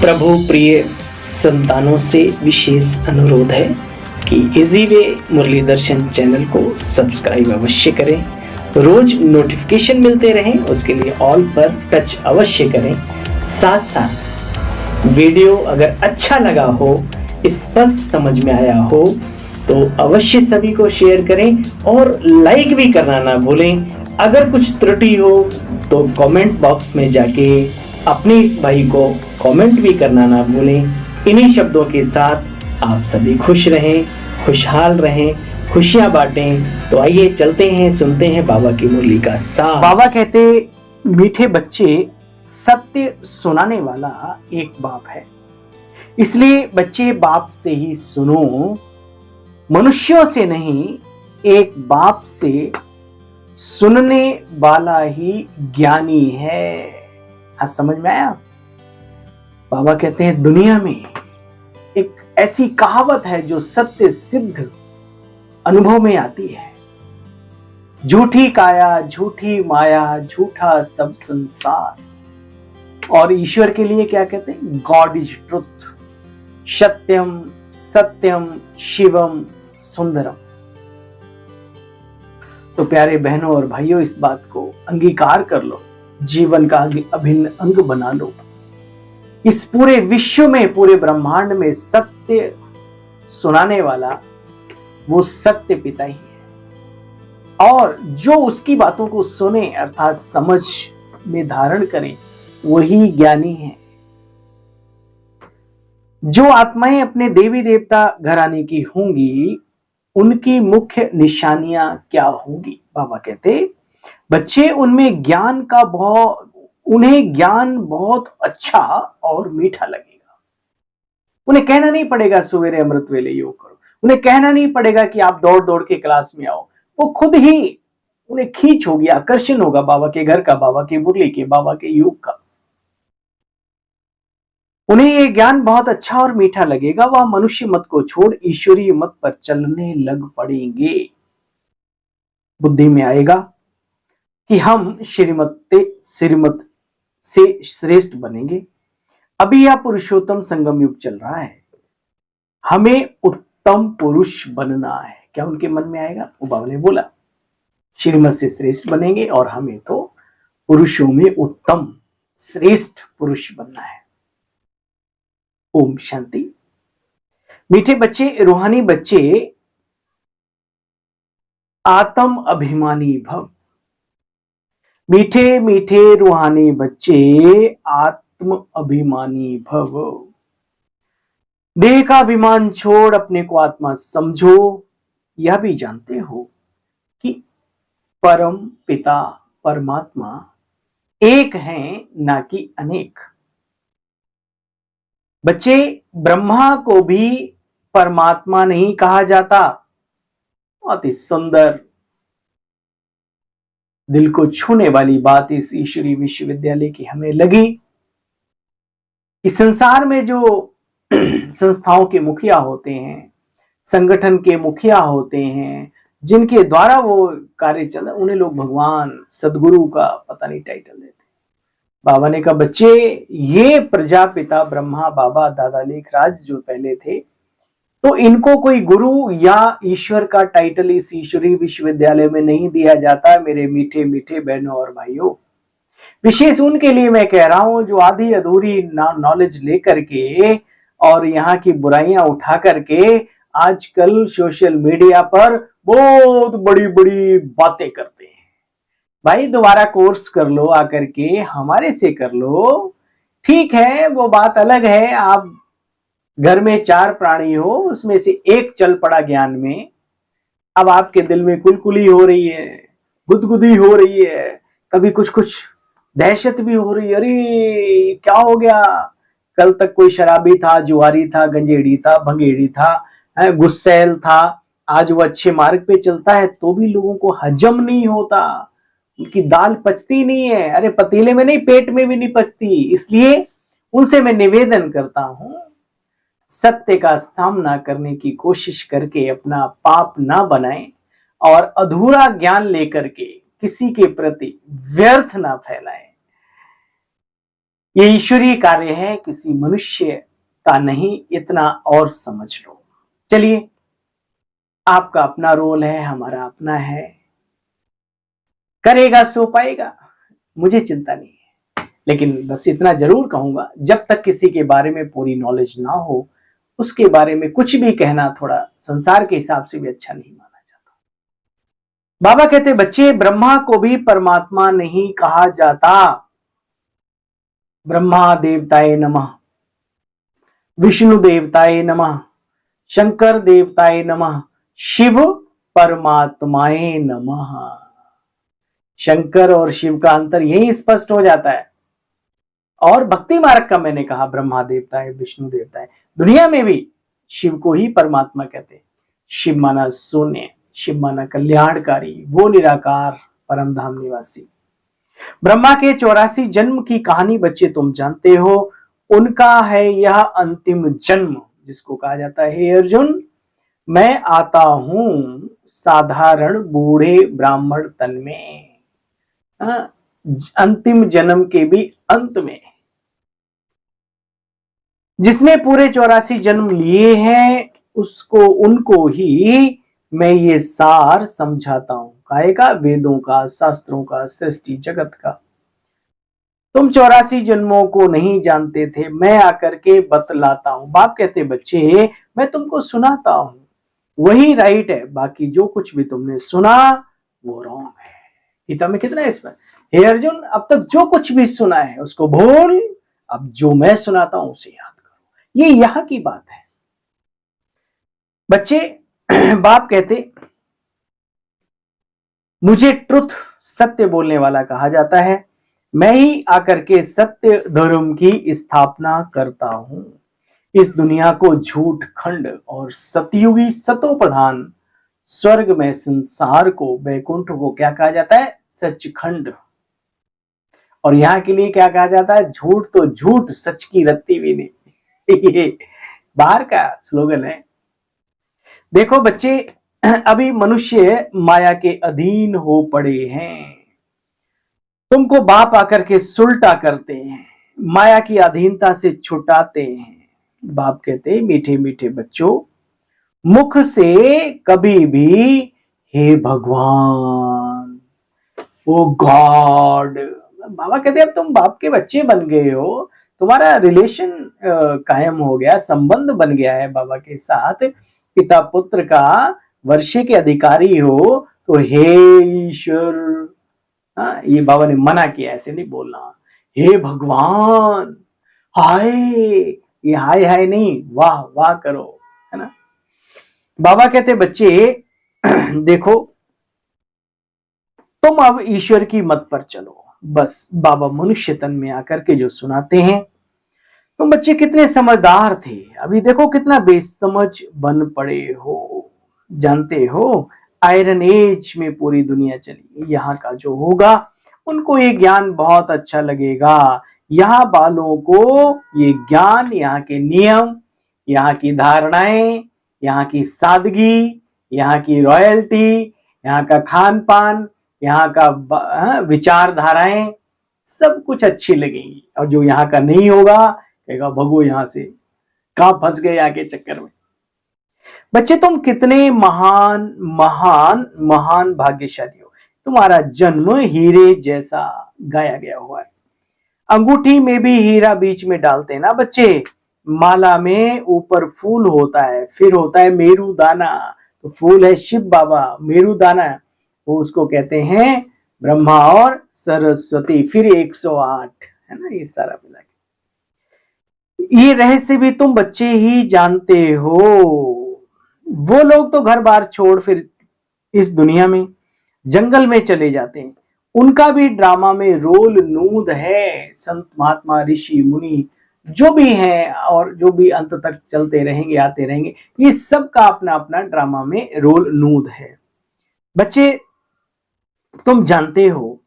प्रभु प्रिय संतानों से विशेष अनुरोध है कि इजी वे मुरली दर्शन चैनल को सब्सक्राइब अवश्य करें, रोज नोटिफिकेशन मिलते रहें उसके लिए ऑल पर टच अवश्य करें। साथ साथ वीडियो अगर अच्छा लगा हो, स्पष्ट समझ में आया हो तो अवश्य सभी को शेयर करें और लाइक भी करना ना भूलें। अगर कुछ त्रुटि हो तो कमेंट बॉक्स में जाके अपने इस भाई को कमेंट भी करना ना भूलें। इन्हीं शब्दों के साथ आप सभी खुश रहें, खुशहाल रहें, खुशियां बांटें। तो आइए चलते हैं, सुनते हैं बाबा की मुरली का सार। बाबा कहते, मीठे बच्चे, सत्य सुनाने वाला एक बाप है, इसलिए बच्चे बाप से ही सुनो, मनुष्यों से नहीं। एक बाप से सुनने वाला ही ज्ञानी है। हाँ, समझ में आया? बाबा कहते हैं दुनिया में एक ऐसी कहावत है जो सत्य सिद्ध अनुभव में आती है। झूठी काया, झूठी माया, झूठा सब संसार। और ईश्वर के लिए क्या कहते हैं? गॉड इज ट्रुथ, सत्यम सत्यम शिवम सुंदरम। तो प्यारे बहनों और भाइयों, इस बात को अंगीकार कर लो, जीवन का अभिन्न अंग बना लो। इस पूरे विश्व में, पूरे ब्रह्मांड में सत्य सुनाने वाला वो सत्य पिता ही है, और जो उसकी बातों को सुने अर्थात समझ में धारण करें वही ज्ञानी है। जो आत्माएं अपने देवी देवता घराने की होंगी उनकी मुख्य निशानियां क्या होंगी? बाबा कहते बच्चे उनमें ज्ञान का उन्हें ज्ञान बहुत अच्छा और मीठा लगेगा। उन्हें कहना नहीं पड़ेगा सवेरे अमृत वेले योग करो, उन्हें कहना नहीं पड़ेगा कि आप दौड़ दौड़ के क्लास में आओ। वो खुद ही उन्हें खींच होगी, आकर्षण होगा बाबा के घर का, बाबा की मुरली के, बाबा के योग का। उन्हें ये ज्ञान बहुत अच्छा और मीठा लगेगा। वह मनुष्य मत को छोड़ ईश्वरीय मत पर चलने लग पड़ेंगे। बुद्धि में आएगा कि हम श्रीमत से श्रेष्ठ बनेंगे। अभी यह पुरुषोत्तम संगम युग चल रहा है, हमें उत्तम पुरुष बनना है। क्या उनके मन में आएगा? वो बाबा ने बोला श्रीमत से श्रेष्ठ बनेंगे और हमें तो पुरुषों में उत्तम श्रेष्ठ पुरुष बनना है। ओम शांति। मीठे बच्चे, रूहानी बच्चे, आत्म अभिमानी भव। मीठे मीठे रूहानी बच्चे, आत्म अभिमानी भव। देह का अभिमान छोड़ अपने को आत्मा समझो। यह भी जानते हो कि परम पिता परमात्मा एक हैं, ना कि अनेक। बच्चे, ब्रह्मा को भी परमात्मा नहीं कहा जाता। बहुत ही सुंदर, दिल को छूने वाली बात इस ईश्वरीय विश्वविद्यालय की हमें लगी कि संसार में जो संस्थाओं के मुखिया होते हैं, संगठन के मुखिया होते हैं, जिनके द्वारा वो कार्य चल रहा है, उन्हें लोग भगवान सदगुरु का पता नहीं टाइटल देते। बाबा ने कहा बच्चे, ये प्रजापिता ब्रह्मा बाबा दादा लेखराज जो पहले थे, तो इनको कोई गुरु या ईश्वर का टाइटल इस ईश्वरीय विश्वविद्यालय में नहीं दिया जाता। मेरे मीठे मीठे बहनों और भाइयों, विशेष उनके लिए मैं कह रहा हूं जो आधी अधूरी नॉलेज लेकर के और यहाँ की बुराइयां उठा करके आजकल सोशल मीडिया पर बहुत बड़ी बड़ी बातें करते हैं। भाई दोबारा कोर्स कर लो, आकर के हमारे से कर लो, ठीक है, वो बात अलग है। आप घर में 4 प्राणी हो, उसमें से एक चल पड़ा ज्ञान में, अब आपके दिल में कुलकुली हो रही है, गुदगुदी हो रही है, कभी कुछ कुछ दहशत भी हो रही है। अरे क्या हो गया? कल तक कोई शराबी था, जुआरी था, गंजेड़ी था, भंगेड़ी था, गुस्सैल था, आज वो अच्छे मार्ग पे चलता है तो भी लोगों को हजम नहीं होता, उनकी दाल पचती नहीं है। अरे पतीले में नहीं, पेट में भी नहीं पचती। इसलिए उनसे मैं निवेदन करता हूं, सत्य का सामना करने की कोशिश करके अपना पाप ना बनाएं और अधूरा ज्ञान लेकर के किसी के प्रति व्यर्थ ना फैलाएं। ये ईश्वरीय कार्य है, किसी मनुष्य का नहीं, इतना और समझ लो। चलिए, आपका अपना रोल है, हमारा अपना है, करेगा सो पाएगा, मुझे चिंता नहीं है। लेकिन बस इतना जरूर कहूंगा, जब तक किसी के बारे में पूरी नॉलेज ना हो, उसके बारे में कुछ भी कहना थोड़ा संसार के हिसाब से भी अच्छा नहीं माना जाता। बाबा कहते, बच्चे, ब्रह्मा को भी परमात्मा नहीं कहा जाता। ब्रह्मा देवताए नमः, विष्णु देवताए नमः, शंकर देवताए नमः, शिव परमात्माए नमः। शंकर और शिव का अंतर यही स्पष्ट हो जाता है। और भक्ति मार्ग का मैंने कहा, ब्रह्मा देवता है, विष्णु देवता है। दुनिया में भी शिव को ही परमात्मा कहते हैं। शिव माना शून्य, शिव माना कल्याणकारी, वो निराकार परम धाम निवासी। ब्रह्मा के 84 जन्म की कहानी बच्चे तुम जानते हो। उनका है यह अंतिम जन्म, जिसको कहा जाता है, हे अर्जुन, मैं आता हूं साधारण बूढ़े ब्राह्मण तन में, अंतिम जन्म के भी अंत में। जिसने पूरे 84 जन्म लिए हैं, उनको ही मैं ये सार समझाता हूं, काय का, वेदों का, शास्त्रों का, सृष्टि जगत का। तुम 84 जन्मों को नहीं जानते थे, मैं आकर के बतलाता हूं। बाप कहते, बच्चे, मैं तुमको सुनाता हूं, वही राइट है, बाकी जो कुछ भी तुमने सुना वो रॉन्ग है। गीता में कितना है इस पर, हे अर्जुन, अब तक जो कुछ भी सुना है उसको भूल, अब जो मैं सुनाता हूं उसे याद करो। ये यहां की बात है बच्चे। बाप कहते, मुझे ट्रुथ, सत्य बोलने वाला कहा जाता है। मैं ही आकर के सत्य धर्म की स्थापना करता हूं। इस दुनिया को झूठ खंड और सतयुगी सतोप्रधान स्वर्ग में संसार को, बैकुंठ को क्या कहा जाता है, सचखंड। और यहां के लिए क्या कहा जाता है, झूठ तो झूठ, सच की रत्ती भी नहीं। ये बाहर का स्लोगन है। देखो बच्चे, अभी मनुष्य माया के अधीन हो पड़े हैं। तुमको बाप आकर के सुलटा करते हैं, माया की अधीनता से छुटाते हैं। बाप कहते, मीठे मीठे बच्चों, मुख से कभी भी हे भगवान, ओ गॉड। बाबा कहते, अब तुम बाप के बच्चे बन गए हो, तुम्हारा रिलेशन कायम हो गया, संबंध बन गया है बाबा के साथ, पिता पुत्र का वर्षे के अधिकारी हो, तो हे ईश्वर। ये बाबा ने मना किया, ऐसे नहीं बोलना, हे भगवान, हाय। ये हाय हाय नहीं, वाह वाह करो, है ना। बाबा कहते, बच्चे देखो, तुम अब ईश्वर की मत पर चलो। बस बाबा मनुष्य तन में आकर के जो सुनाते हैं, तुम बच्चे कितने समझदार थे, अभी देखो कितना बेसमझ बन पड़े हो। जानते हो, आयरन एज में पूरी दुनिया चली, यहाँ का जो होगा उनको ये ज्ञान बहुत अच्छा लगेगा। यहाँ वालों को ये ज्ञान, यहाँ के नियम, यहाँ की धारणाएं, यहाँ की सादगी, यहाँ की रॉयल्टी, यहाँ का खान पान, यहाँ का विचारधाराएं, सब कुछ अच्छी लगेंगी। और जो यहाँ का नहीं होगा, कहेगा भगो यहाँ से, कहां फंस गए यहाँ के चक्कर में। बच्चे, तुम कितने महान महान महान भाग्यशाली हो। तुम्हारा जन्म हीरे जैसा गाया गया हुआ है। अंगूठी में भी हीरा बीच में डालते हैं ना बच्चे। माला में ऊपर फूल होता है, फिर होता है मेरू दाना। तो फूल है शिव बाबा, मेरू दाना वो उसको कहते हैं ब्रह्मा और सरस्वती, फिर 108, है ना, ये सारा मिला के। ये रहस्य भी तुम बच्चे ही जानते हो। वो लोग तो घर बार छोड़ फिर इस दुनिया में जंगल में चले जाते हैं, उनका भी ड्रामा में रोल नूद है। संत महात्मा ऋषि मुनि जो भी हैं और जो भी अंत तक चलते रहेंगे, आते रहेंगे, ये सब का अपना अपना ड्रामा में रोल नूद है। बच्चे, तुम जानते हो,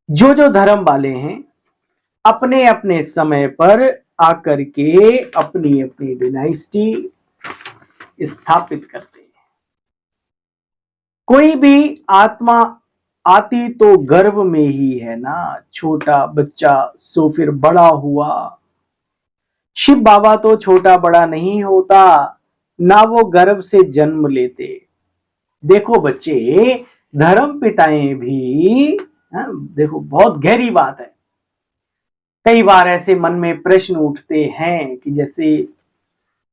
जो जो धर्म वाले हैं अपने अपने समय पर आकर के अपनी अपनी डिनाइस्टी स्थापित करते हैं। कोई भी आत्मा आती तो गर्भ में ही है ना, छोटा बच्चा सो फिर बड़ा हुआ। शिव बाबा तो छोटा बड़ा नहीं होता, ना वो गर्भ से जन्म लेते। देखो बच्चे, धर्म पिताएं भी, देखो बहुत गहरी बात है। कई बार ऐसे मन में प्रश्न उठते हैं कि जैसे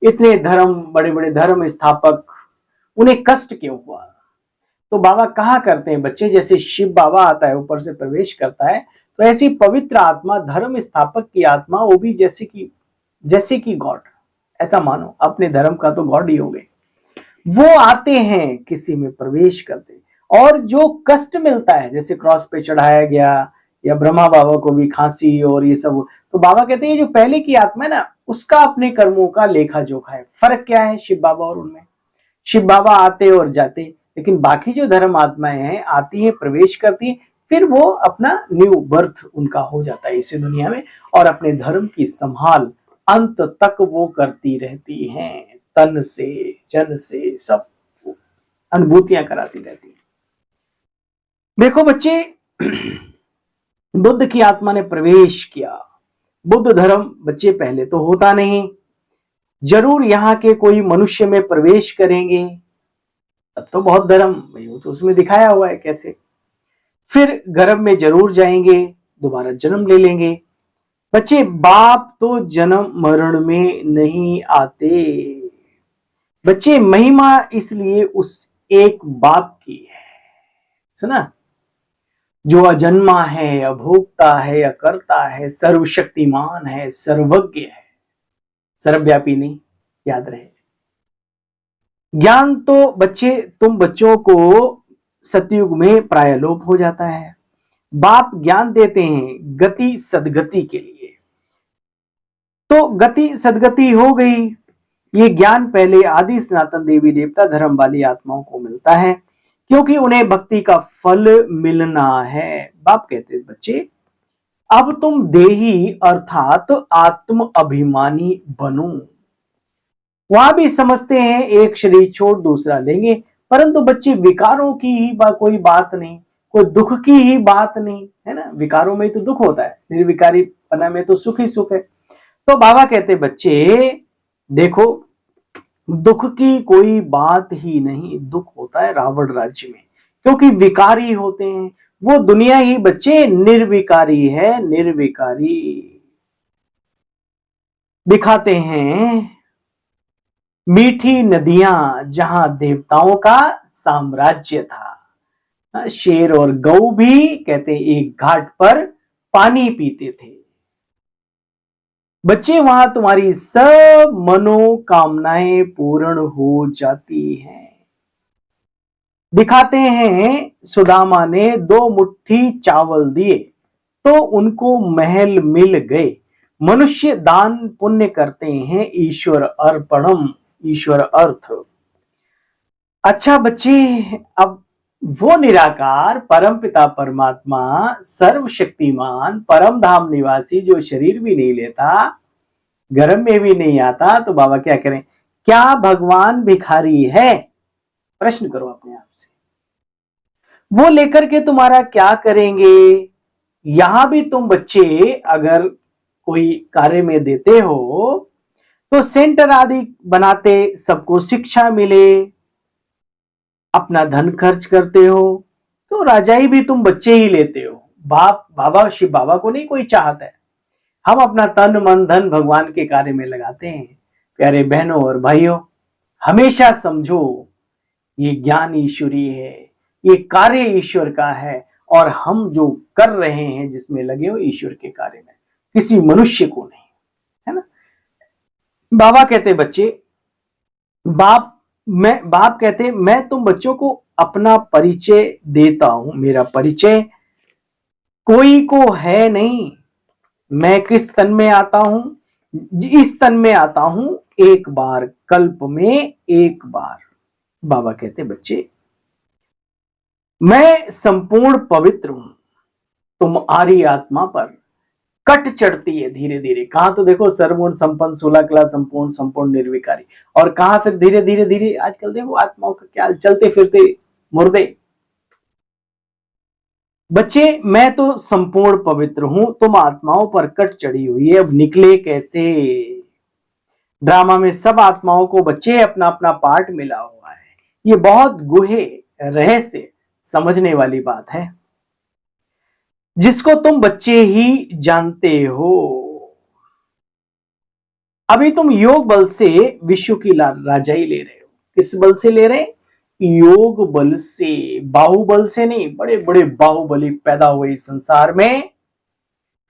इतने धर्म, बड़े बड़े धर्म स्थापक, उन्हें कष्ट क्यों हुआ? तो बाबा कहा करते हैं बच्चे, जैसे शिव बाबा आता है, ऊपर से प्रवेश करता है, तो ऐसी पवित्र आत्मा, धर्म स्थापक की आत्मा, वो भी जैसे कि गॉड, ऐसा मानो अपने धर्म का तो गॉड ही हो गए, वो आते हैं, किसी में प्रवेश करते हैं, और जो कष्ट मिलता है, जैसे क्रॉस पे चढ़ाया गया, या ब्रह्मा बाबा को भी खांसी और ये सब, तो बाबा कहते हैं जो पहले की आत्मा है ना, उसका अपने कर्मों का लेखा जोखा है। फर्क क्या है शिव बाबा और उनमें? शिव बाबा आते और जाते, लेकिन बाकी जो धर्म आत्माएं हैं, आती हैं, प्रवेश करती हैं, फिर वो अपना न्यू बर्थ उनका हो जाता है इस दुनिया में, और अपने धर्म की संभाल अंत तक वो करती रहती हैं, तन से जन से सब अनुभूतियां कराती रहती हैं। देखो बच्चे, बुद्ध की आत्मा ने प्रवेश किया। बुद्ध धर्म बच्चे पहले तो होता नहीं, जरूर यहाँ के कोई मनुष्य में प्रवेश करेंगे, तब तो बहुत धर्म, तो उसमें दिखाया हुआ है कैसे। फिर गर्भ में जरूर जाएंगे, दोबारा जन्म ले लेंगे। बच्चे, बाप तो जन्म मरण में नहीं आते। बच्चे, महिमा इसलिए उस एक बाप की है, सुना, जो अजन्मा है, अभोक्ता है, अकर्ता है, सर्वशक्तिमान है, सर्वज्ञ है, सर्वव्यापी नहीं, याद रहे। ज्ञान तो बच्चे, तुम बच्चों को सतयुग में प्राय लोप हो जाता है। बाप ज्ञान देते हैं गति सदगति के लिए, तो गति सदगति हो गई। ये ज्ञान पहले आदि सनातन देवी देवता धर्म वाली आत्माओं को मिलता है, क्योंकि उन्हें भक्ति का फल मिलना है। बाप कहते हैं बच्चे, अब तुम देही अर्थात आत्म अभिमानी बनो। वहां भी समझते हैं एक शरीर छोड़ दूसरा लेंगे, परंतु बच्चे विकारों की ही कोई बात नहीं, कोई दुख की ही बात नहीं है ना। विकारों में तो दुख होता है, निर्विकारी पना में तो सुख ही सुख है। तो बाबा कहते बच्चे देखो, दुख की कोई बात ही नहीं, दुख होता है रावण राज्य में, क्योंकि विकारी होते हैं। वो दुनिया ही बच्चे निर्विकारी है, निर्विकारी। दिखाते हैं मीठी नदियां जहां देवताओं का साम्राज्य था, शेर और गऊ भी कहते एक घाट पर पानी पीते थे। बच्चे, वहां तुम्हारी सब मनोकामनाएं पूर्ण हो जाती हैं। दिखाते हैं सुदामा ने 2 मुट्ठी चावल दिए तो उनको महल मिल गए। मनुष्य दान पुण्य करते हैं, ईश्वर अर्पणम, ईश्वर अर्थ। अच्छा बच्चे, अब वो निराकार परमपिता परमात्मा सर्वशक्तिमान परम धाम निवासी जो शरीर भी नहीं लेता, गर्भ में भी नहीं आता, तो बाबा क्या करें? क्या भगवान भिखारी है? प्रश्न करो अपने आप से। वो लेकर के तुम्हारा क्या करेंगे? यहां भी तुम बच्चे अगर कोई कार्य में देते हो तो सेंटर आदि बनाते, सबको शिक्षा मिले, अपना धन खर्च करते हो, तो राजाई भी तुम बच्चे ही लेते हो। बाबा शिव बाबा को नहीं कोई चाहता है। हम अपना तन मन धन भगवान के कार्य में लगाते हैं। प्यारे बहनों और भाइयों, हमेशा समझो ये ज्ञान ईश्वरी है, ये कार्य ईश्वर का है, और हम जो कर रहे हैं जिसमें लगे हो ईश्वर के कार्य में, किसी मनुष्य को नहीं, है ना। बाबा कहते बच्चे, बाप कहते मैं तुम बच्चों को अपना परिचय देता हूं। मेरा परिचय कोई को है नहीं। मैं किस तन में आता हूं? इस तन में आता हूं एक बार, कल्प में एक बार। बाबा कहते बच्चे, मैं संपूर्ण पवित्र हूं। तुम्हारी आत्मा पर कट चढ़ती है धीरे धीरे। कहां तो देखो सर्वगुण संपन्न, 16 कला संपूर्ण, संपूर्ण निर्विकारी, और कहां फिर धीरे धीरे धीरे आजकल देखो आत्माओं का क्या चलते फिरते मुर्दे। बच्चे, मैं तो संपूर्ण पवित्र हूं, तुम आत्माओं पर कट चढ़ी हुई है, अब निकले कैसे? ड्रामा में सब आत्माओं को बच्चे अपना अपना पार्ट मिला हुआ है। ये बहुत गूढ़े रहस्य समझने वाली बात है, जिसको तुम बच्चे ही जानते हो। अभी तुम योग बल से विश्व की राजाई ले रहे हो। किस बल से ले रहे? योग बल से, बाहुबल से नहीं। बड़े बड़े बाहुबली पैदा हुए इस संसार में,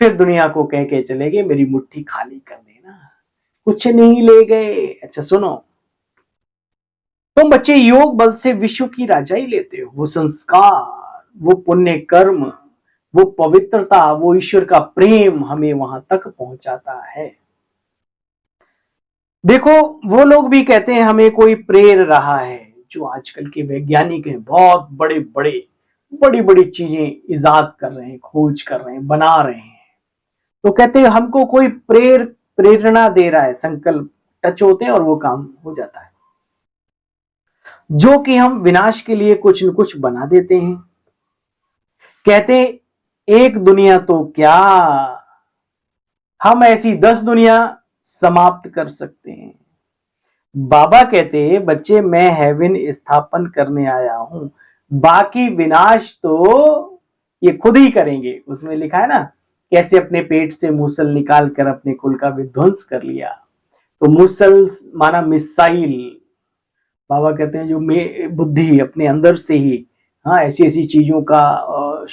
फिर दुनिया को कह के चले गए मेरी मुट्ठी खाली कर देना, कुछ नहीं ले गए। अच्छा सुनो, तुम बच्चे योग बल से विश्व की राजाई लेते हो। वो संस्कार, वो पुण्य कर्म, वो पवित्रता, वो ईश्वर का प्रेम हमें वहां तक पहुंचाता है। देखो, वो लोग भी कहते हैं हमें कोई प्रेर रहा है। जो आजकल के वैज्ञानिक हैं, बहुत बड़े बड़े बड़ी बड़ी चीजें इजाद कर रहे हैं, खोज कर रहे हैं, बना रहे हैं, तो कहते हैं हमको कोई प्रेरणा दे रहा है। संकल्प टच होते हैं और वो काम हो जाता है, जो कि हम विनाश के लिए कुछ न कुछ बना देते हैं। कहते एक दुनिया तो क्या, हम ऐसी 10 दुनिया समाप्त कर सकते हैं। बाबा कहते बच्चे, मैं हेवन स्थापन करने आया हूं, बाकी विनाश तो ये खुद ही करेंगे। उसमें लिखा है ना, कैसे अपने पेट से मूसल निकाल कर अपने कुल का विध्वंस कर लिया। तो मूसल माना मिसाइल। बाबा कहते हैं जो बुद्धि अपने अंदर से ही, हाँ, ऐसी ऐसी चीजों का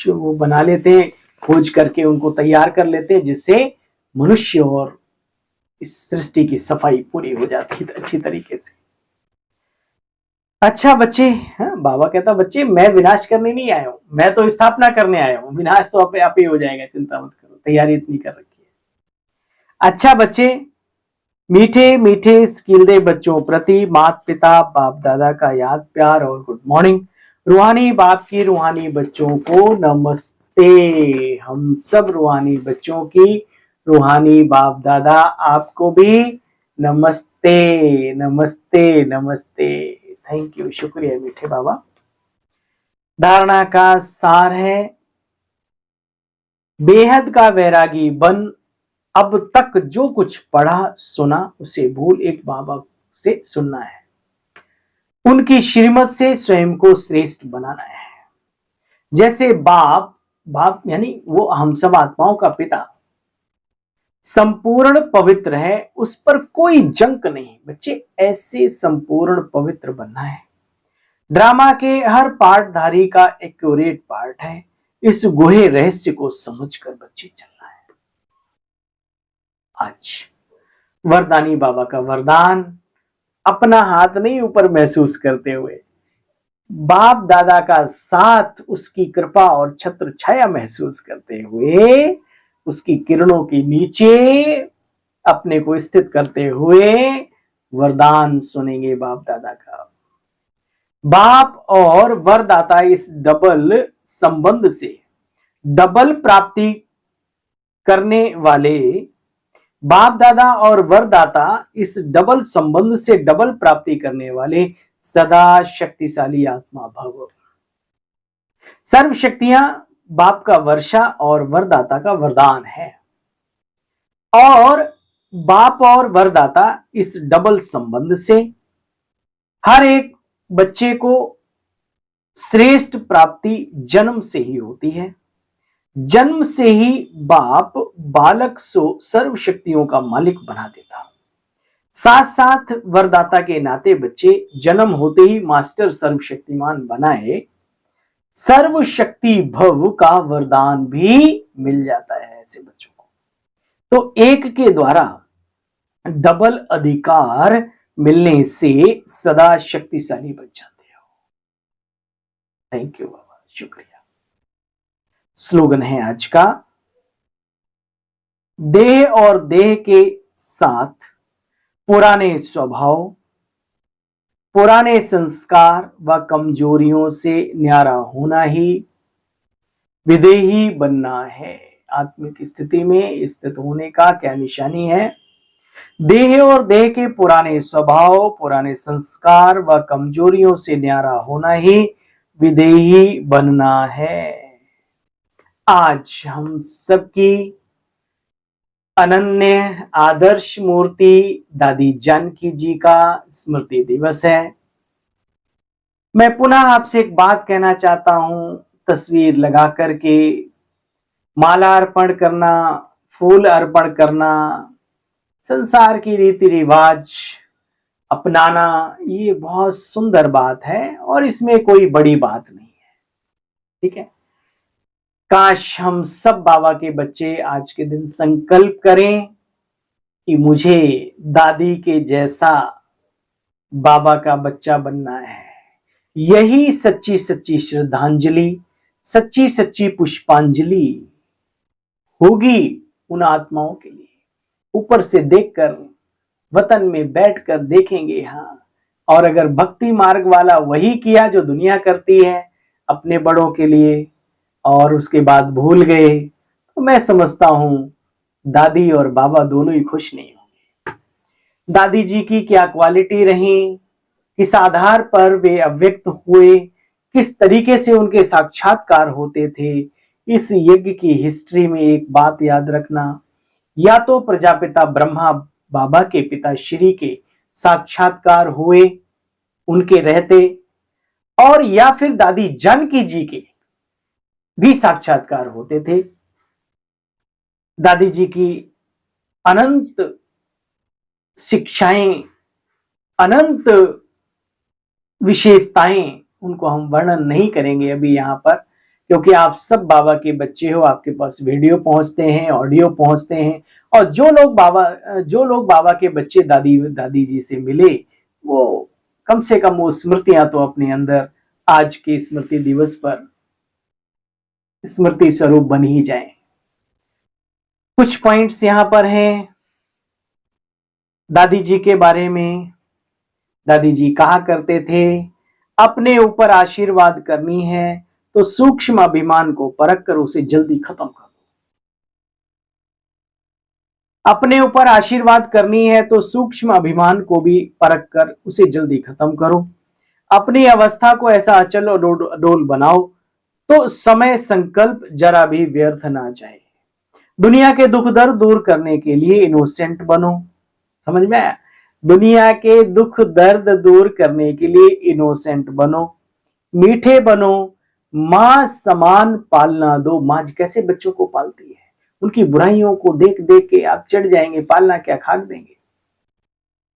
वो बना लेते हैं, खोज करके उनको तैयार कर लेते हैं, जिससे मनुष्य और इस सृष्टि की सफाई पूरी हो जाती है अच्छी तरीके से। अच्छा बच्चे, हाँ, बाबा कहता बच्चे मैं विनाश करने नहीं आया हूं, मैं तो स्थापना करने आया हूं। विनाश तो आप ही हो जाएगा, चिंता मत करो, तैयारी इतनी कर रखी है। अच्छा बच्चे, मीठे मीठे स्किलदे बच्चों प्रति माता पिता बाप दादा का याद प्यार और गुड मॉर्निंग। रूहानी बाप की रूहानी बच्चों को नमस्ते। हम सब रूहानी बच्चों की रूहानी बाप दादा आपको भी नमस्ते नमस्ते नमस्ते। थैंक यू, शुक्रिया मीठे बाबा। धारणा का सार है, बेहद का वैरागी बन, अब तक जो कुछ पढ़ा सुना उसे भूल एक बाबा से सुनना है। उनकी श्रीमत से स्वयं को श्रेष्ठ बनाना है। जैसे बाप यानी वो हम सब आत्माओं का पिता संपूर्ण पवित्र है, उस पर कोई जंक नहीं। बच्चे ऐसे संपूर्ण पवित्र बनना है। ड्रामा के हर पार्टधारी का एक्यूरेट पार्ट है। इस गुहे रहस्य को समझकर बच्चे चलना है। आज वरदानी बाबा का वरदान, अपना हाथ नहीं ऊपर महसूस करते हुए, बाप दादा का साथ, उसकी कृपा और छत्र छाया महसूस करते हुए, उसकी किरणों के नीचे अपने को स्थित करते हुए वरदान सुनेंगे बाप दादा का। बाप और वरदाता इस डबल संबंध से डबल प्राप्ति करने वाले, बाप दादा और वरदाता इस डबल संबंध से डबल प्राप्ति करने वाले सदा शक्तिशाली आत्मा भव। सर्व शक्तियां बाप का वर्षा और वरदाता का वरदान है, और बाप और वरदाता इस डबल संबंध से हर एक बच्चे को श्रेष्ठ प्राप्ति जन्म से ही होती है। जन्म से ही बाप बालक को सर्व शक्तियों का मालिक बना देता। साथ साथ वरदाता के नाते बच्चे जन्म होते ही मास्टर सर्वशक्तिमान बनाए, सर्व शक्ति भव का वरदान भी मिल जाता है ऐसे बच्चों को। तो एक के द्वारा डबल अधिकार मिलने से सदा शक्तिशाली बन जाते हो। थैंक यू बाबा, शुक्रिया। स्लोगन है आज का, देह और देह के साथ पुराने स्वभाव, पुराने संस्कार व कमजोरियों से न्यारा होना ही विदेही बनना है। आत्मिक स्थिति में स्थित होने का क्या निशानी है? देह और देह के पुराने स्वभाव, पुराने संस्कार व कमजोरियों से न्यारा होना ही विदेही बनना है। आज हम सबकी अनन्य आदर्श मूर्ति दादी जानकी जी का स्मृति दिवस है। मैं पुनः आपसे एक बात कहना चाहता हूं, तस्वीर लगा करके माला अर्पण करना, फूल अर्पण करना, संसार की रीति रिवाज अपनाना, ये बहुत सुंदर बात है और इसमें कोई बड़ी बात नहीं है। ठीक है, काश हम सब बाबा के बच्चे आज के दिन संकल्प करें कि मुझे दादी के जैसा बाबा का बच्चा बनना है। यही सच्ची सच्ची श्रद्धांजलि, सच्ची सच्ची पुष्पांजलि होगी उन आत्माओं के लिए। ऊपर से देखकर, वतन में बैठकर देखेंगे, हाँ, और अगर भक्ति मार्ग वाला वही किया जो दुनिया करती है अपने बड़ों के लिए और उसके बाद भूल गए, तो मैं समझता हूं दादी और बाबा दोनों ही खुश नहीं होंगे। दादी जी की क्या क्वालिटी रही, किस आधार पर वे अव्यक्त हुए, किस तरीके से उनके साक्षात्कार होते थे, इस यज्ञ की हिस्ट्री में एक बात याद रखना, या तो प्रजापिता ब्रह्मा बाबा के पिता श्री के साक्षात्कार हुए उनके रहते, और या फिर दादी जानकी जी के भी साक्षात्कार होते थे। दादी जी की अनंत शिक्षाएं, अनंत विशेषताएं, उनको हम वर्णन नहीं करेंगे अभी यहाँ पर, क्योंकि आप सब बाबा के बच्चे हो, आपके पास वीडियो पहुंचते हैं, ऑडियो पहुंचते हैं, और जो लोग बाबा के बच्चे दादी जी से मिले, वो कम से कम वो स्मृतियां तो अपने अंदर आज के स्मृति दिवस पर स्मृति स्वरूप बन ही जाएं। कुछ पॉइंट्स यहां पर हैं दादी जी के बारे में। दादी जी कहा करते थे, अपने ऊपर आशीर्वाद करनी है तो सूक्ष्म अभिमान को परख कर उसे जल्दी खत्म करो। अपने ऊपर आशीर्वाद करनी है तो सूक्ष्म अभिमान को भी परख कर उसे जल्दी खत्म करो। अपनी अवस्था को ऐसा अचल और डोल बनाओ तो समय संकल्प जरा भी व्यर्थ ना जाए। दुनिया के दुख दर्द दूर करने के लिए इनोसेंट बनो। समझ में आया? दुनिया के दुख दर्द दूर करने के लिए इनोसेंट बनो, मीठे बनो, मां समान पालना दो। मां कैसे बच्चों को पालती है, उनकी बुराइयों को देख देख के आप चढ़ जाएंगे, पालना क्या खाक देंगे।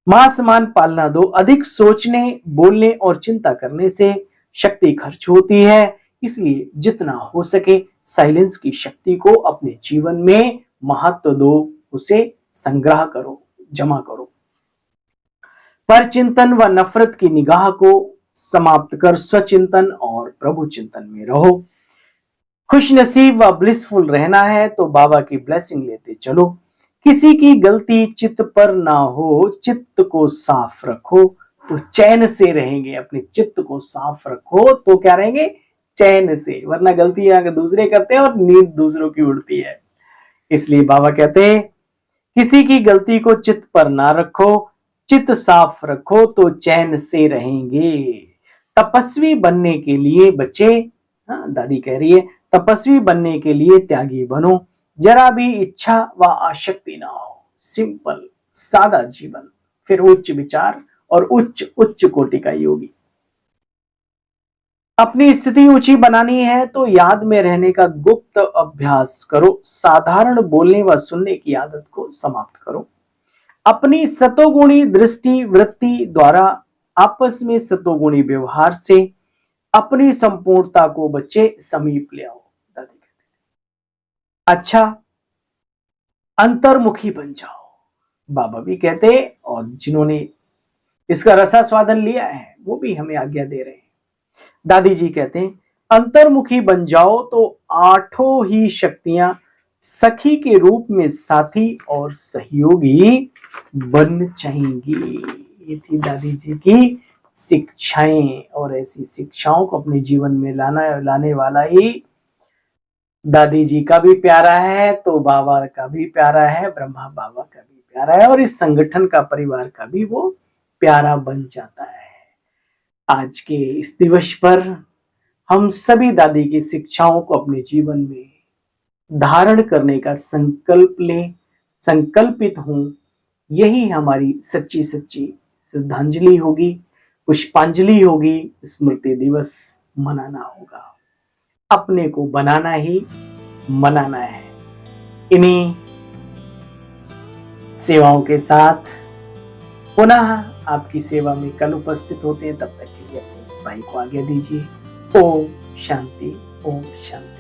मां समान पालना दो। अधिक सोचने, बोलने और चिंता करने से शक्ति खर्च होती है, इसलिए जितना हो सके साइलेंस की शक्ति को अपने जीवन में महत्व दो, उसे संग्रह करो, जमा करो। पर चिंतन व नफरत की निगाह को समाप्त कर स्वचिंतन और प्रभु चिंतन में रहो। खुश नसीब व ब्लिसफुल रहना है तो बाबा की ब्लेसिंग लेते चलो। किसी की गलती चित्त पर ना हो, चित्त को साफ रखो तो चैन से रहेंगे। अपने चित्त को साफ रखो तो क्या रहेंगे? चैन से, वरना गलतियां दूसरे करते हैं और नींद दूसरों की उड़ती है। इसलिए बाबा कहते हैं, किसी की गलती को चित्त पर ना रखो, चित्त साफ रखो तो चैन से रहेंगे। तपस्वी बनने के लिए बच्चे, हाँ, दादी कह रही है, तपस्वी बनने के लिए त्यागी बनो। जरा भी इच्छा व आसक्ति ना हो, सिंपल सादा जीवन, फिर उच्च विचार और उच्च उच्च कोटि का योगी। अपनी स्थिति ऊंची बनानी है तो याद में रहने का गुप्त अभ्यास करो। साधारण बोलने व सुनने की आदत को समाप्त करो। अपनी सतोगुणी दृष्टि वृत्ति द्वारा आपस में सतोगुणी व्यवहार से अपनी संपूर्णता को बच्चे समीप ले आओ। दादी कहते हैं, अच्छा अंतर्मुखी बन जाओ। बाबा भी कहते, और जिन्होंने इसका रसास्वादन लिया है वो भी हमें आज्ञा दे रहे हैं। दादी जी कहते हैं, अंतर्मुखी बन जाओ तो आठों ही शक्तियां सखी के रूप में साथी और सहयोगी बन जाएंगी। ये थी दादी जी की शिक्षाएं, और ऐसी शिक्षाओं को अपने जीवन में लाने वाला ही दादी जी का भी प्यारा है, तो बाबा का भी प्यारा है, ब्रह्मा बाबा का भी प्यारा है, और इस संगठन का, परिवार का भी वो प्यारा बन जाता है। आज के इस दिवस पर हम सभी दादी की शिक्षाओं को अपने जीवन में धारण करने का संकल्प लें, संकल्पित हों। यही हमारी सच्ची सच्ची श्रद्धांजलि होगी, पुष्पांजलि होगी, स्मृति दिवस मनाना होगा। अपने को बनाना ही मनाना है। इन्हीं सेवाओं के साथ पुनः आपकी सेवा में कल उपस्थित होते हैं। तब तक के लिए अपने इस भाई को आज्ञा दीजिए। ओम शांति, ओम शांति।